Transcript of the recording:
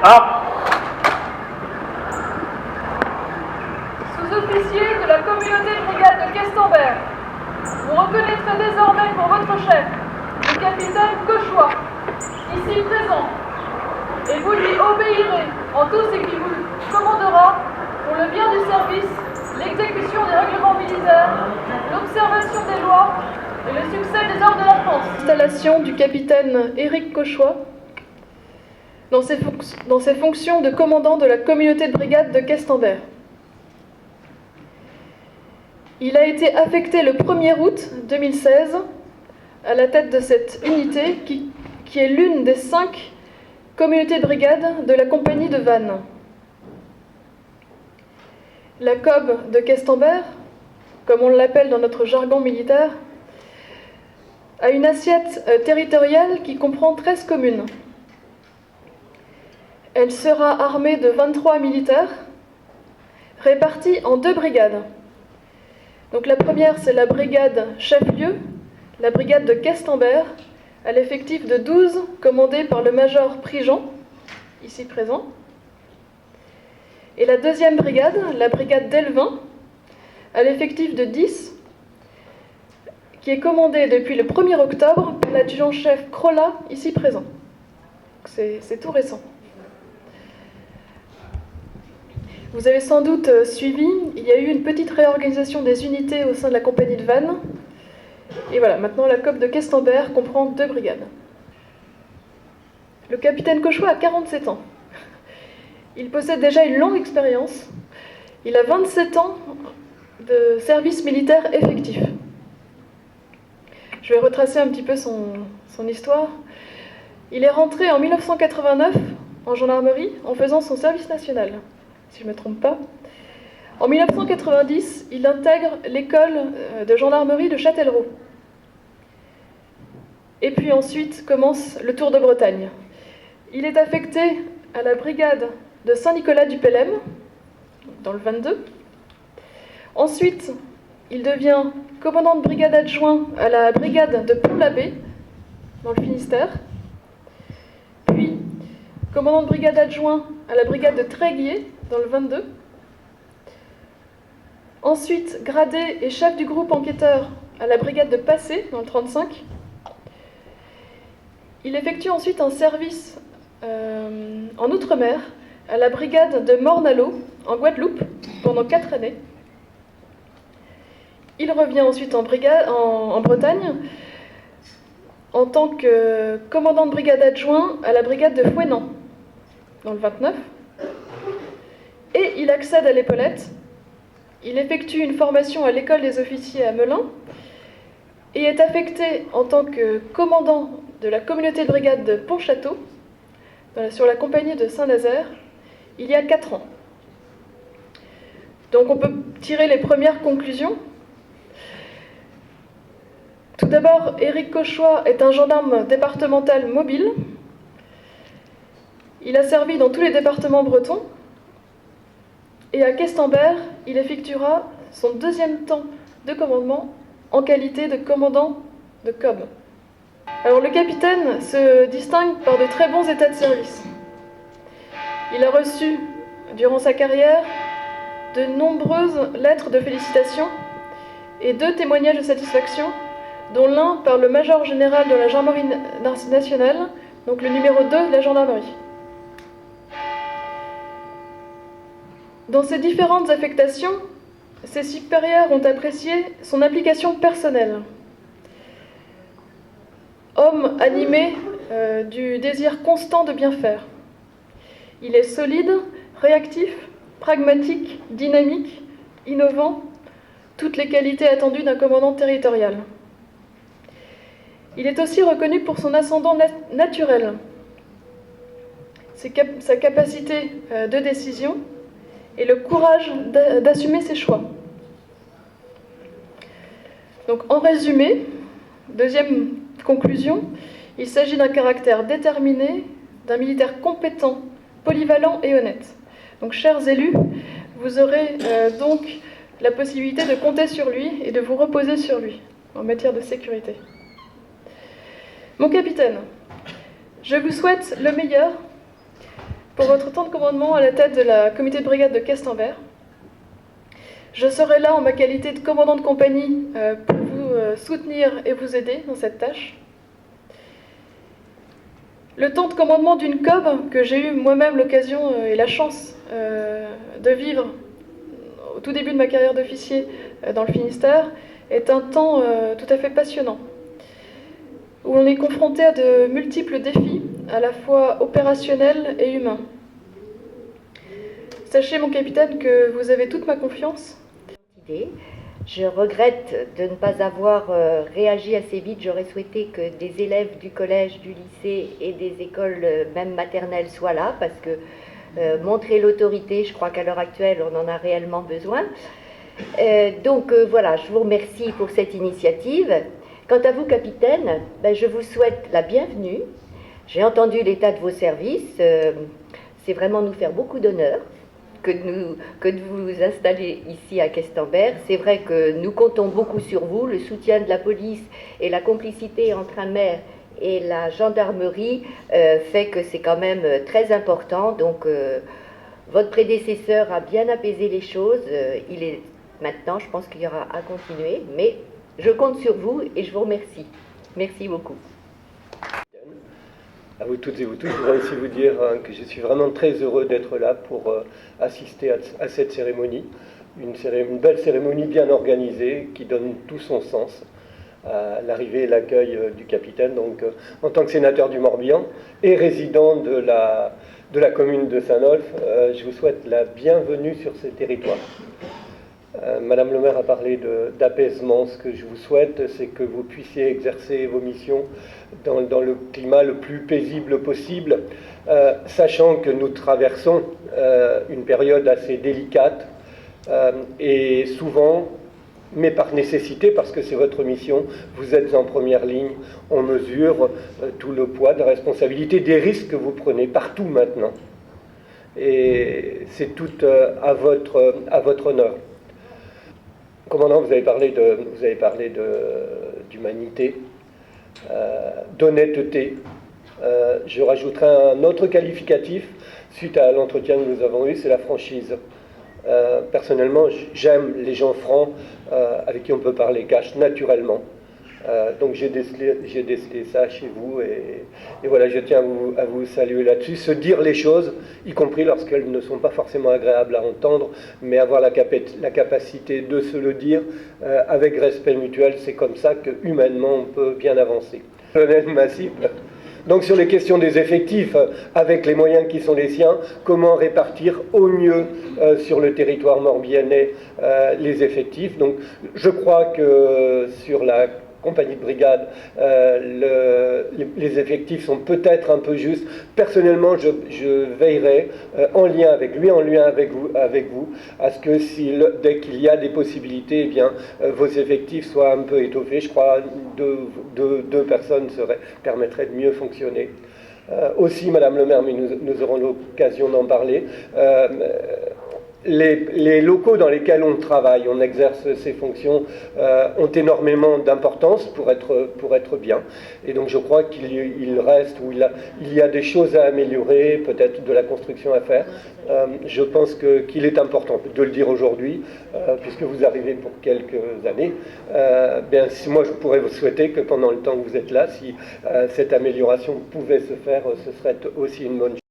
Ah, Sous-officier de la communauté de brigade de Questembert, vous reconnaîtrez désormais pour votre chef, le capitaine Cauchois, ici présent, et vous lui obéirez en tout ce qui vous commandera pour le bien du service, l'exécution des règlements militaires, l'observation des lois et le succès des ordres de la France. Installation du capitaine Éric Cauchois dans ses fonctions de commandant de la communauté de brigade de Questembert. Il a été affecté le 1er août 2016 à la tête de cette unité qui est l'une des 5 communautés de brigade de la compagnie de Vannes. La COB de Questembert, comme on l'appelle dans notre jargon militaire, a une assiette territoriale qui comprend 13 communes. Elle sera armée de 23 militaires répartis en 2 brigades. Donc la première, c'est la brigade chef-lieu, la brigade de Questembert, à l'effectif de 12, commandée par le major Prigent, ici présent. Et la deuxième brigade, la brigade d'Elvin, à l'effectif de 10, qui est commandée depuis le 1er octobre par l'adjudant-chef Crolla, ici présent. C'est tout récent. Vous avez sans doute suivi, il y a eu une petite réorganisation des unités au sein de la compagnie de Vannes. Et voilà, maintenant la COB de Questembert comprend 2 brigades. Le capitaine Cauchois a 47 ans. Il possède déjà une longue expérience. Il a 27 ans de service militaire effectif. Je vais retracer un petit peu son histoire. Il est rentré en 1989 en gendarmerie en faisant son service national, si je ne me trompe pas. En 1990, il intègre l'école de gendarmerie de Châtellerault. Et puis ensuite commence le Tour de Bretagne. Il est affecté à la brigade de Saint-Nicolas-du-Pélem, dans le 22. Ensuite, il devient commandant de brigade adjoint à la brigade de Pont-l'Abbé, dans le Finistère. Puis, commandant de brigade adjoint à la brigade de Tréguier, dans le 22. Ensuite, gradé et chef du groupe enquêteur à la brigade de Passé, dans le 35. Il effectue ensuite un service en Outre-mer à la brigade de Morne-à-l'Eau, en Guadeloupe, pendant 4 années. Il revient ensuite en Bretagne en tant que commandant de brigade adjoint à la brigade de Fouesnant, dans le 29. Et il accède à l'épaulette. Il effectue une formation à l'école des officiers à Melun et est affecté en tant que commandant de la communauté de brigade de Pontchâteau, sur la compagnie de Saint-Nazaire, il y a 4 ans. Donc on peut tirer les premières conclusions. Tout d'abord, Éric Cauchois est un gendarme départemental mobile. Il a servi dans tous les départements bretons. Et à Questembert, il effectuera son 2e temps de commandement en qualité de commandant de COB. Alors le capitaine se distingue par de très bons états de service. Il a reçu, durant sa carrière, de nombreuses lettres de félicitations et 2 témoignages de satisfaction, dont l'un par le major général de la gendarmerie nationale, donc le numéro 2 de la gendarmerie. Dans ses différentes affectations, ses supérieurs ont apprécié son application personnelle. Homme animé du désir constant de bien faire. Il est solide, réactif, pragmatique, dynamique, innovant, toutes les qualités attendues d'un commandant territorial. Il est aussi reconnu pour son ascendant naturel, sa capacité de décision et le courage d'assumer ses choix. Donc en résumé, 2e conclusion, il s'agit d'un caractère déterminé, d'un militaire compétent, polyvalent et honnête. Donc chers élus, vous aurez donc la possibilité de compter sur lui et de vous reposer sur lui en matière de sécurité. Mon capitaine, je vous souhaite le meilleur pour votre temps de commandement à la tête de la comité de brigade de Questembert. Je serai là en ma qualité de commandant de compagnie pour vous soutenir et vous aider dans cette tâche. Le temps de commandement d'une COB que j'ai eu moi-même l'occasion et la chance de vivre au tout début de ma carrière d'officier dans le Finistère est un temps tout à fait passionnant, où on est confronté à de multiples défis, à la fois opérationnels et humains. Sachez, mon capitaine, que vous avez toute ma confiance. Je regrette de ne pas avoir réagi assez vite. J'aurais souhaité que des élèves du collège, du lycée et des écoles même maternelles soient là, parce que montrer l'autorité, je crois qu'à l'heure actuelle, on en a réellement besoin. Donc voilà, je vous remercie pour cette initiative. Quant à vous, capitaine, je vous souhaite la bienvenue. J'ai entendu l'état de vos services. C'est vraiment nous faire beaucoup d'honneur que de vous installer ici à Questembert. C'est vrai que nous comptons beaucoup sur vous. Le soutien de la police et la complicité entre un maire et la gendarmerie fait que c'est quand même très important. Donc votre prédécesseur a bien apaisé les choses. Il est maintenant, je pense qu'il y aura à continuer, mais je compte sur vous et je vous remercie. Merci beaucoup. À vous toutes et vous tous, je voudrais aussi vous dire que je suis vraiment très heureux d'être là pour assister à cette cérémonie. Une belle cérémonie bien organisée qui donne tout son sens à l'arrivée et l'accueil du capitaine. Donc, en tant que sénateur du Morbihan et résident de la commune de Saint-Nolff, je vous souhaite la bienvenue sur ce territoire. Madame le maire a parlé d'apaisement. Ce que je vous souhaite, c'est que vous puissiez exercer vos missions dans le climat le plus paisible possible, sachant que nous traversons une période assez délicate et souvent, mais par nécessité, parce que c'est votre mission, vous êtes en première ligne, on mesure tout le poids de la responsabilité, des risques que vous prenez partout maintenant. Et c'est tout à votre honneur. Commandant, vous avez parlé d'humanité, d'honnêteté. Je rajouterai un autre qualificatif suite à l'entretien que nous avons eu, c'est la franchise. Personnellement, j'aime les gens francs avec qui on peut parler cash naturellement. Donc j'ai décelé ça chez vous et voilà, je tiens à vous saluer là-dessus. Se dire les choses, y compris lorsqu'elles ne sont pas forcément agréables à entendre, mais avoir la capacité de se le dire avec respect mutuel, c'est comme ça que humainement on peut bien avancer. Colonel Massif. Donc sur les questions des effectifs, avec les moyens qui sont les siens, comment répartir au mieux sur le territoire morbihanais les effectifs. Donc je crois que sur la compagnie de brigade, les effectifs sont peut-être un peu justes. Personnellement, je veillerai en lien avec lui, en lien avec vous à ce que dès qu'il y a des possibilités, eh bien, vos effectifs soient un peu étoffés. Je crois que deux personnes permettraient de mieux fonctionner. Aussi, Madame le maire, mais nous aurons l'occasion d'en parler, les locaux dans lesquels on travaille, on exerce ces fonctions, ont énormément d'importance pour être bien. Et donc je crois qu'il reste, ou il y a des choses à améliorer, peut-être de la construction à faire. Je pense qu'il est important de le dire aujourd'hui, puisque vous arrivez pour quelques années. Moi, je pourrais vous souhaiter que pendant le temps que vous êtes là, si cette amélioration pouvait se faire, ce serait aussi une bonne chose.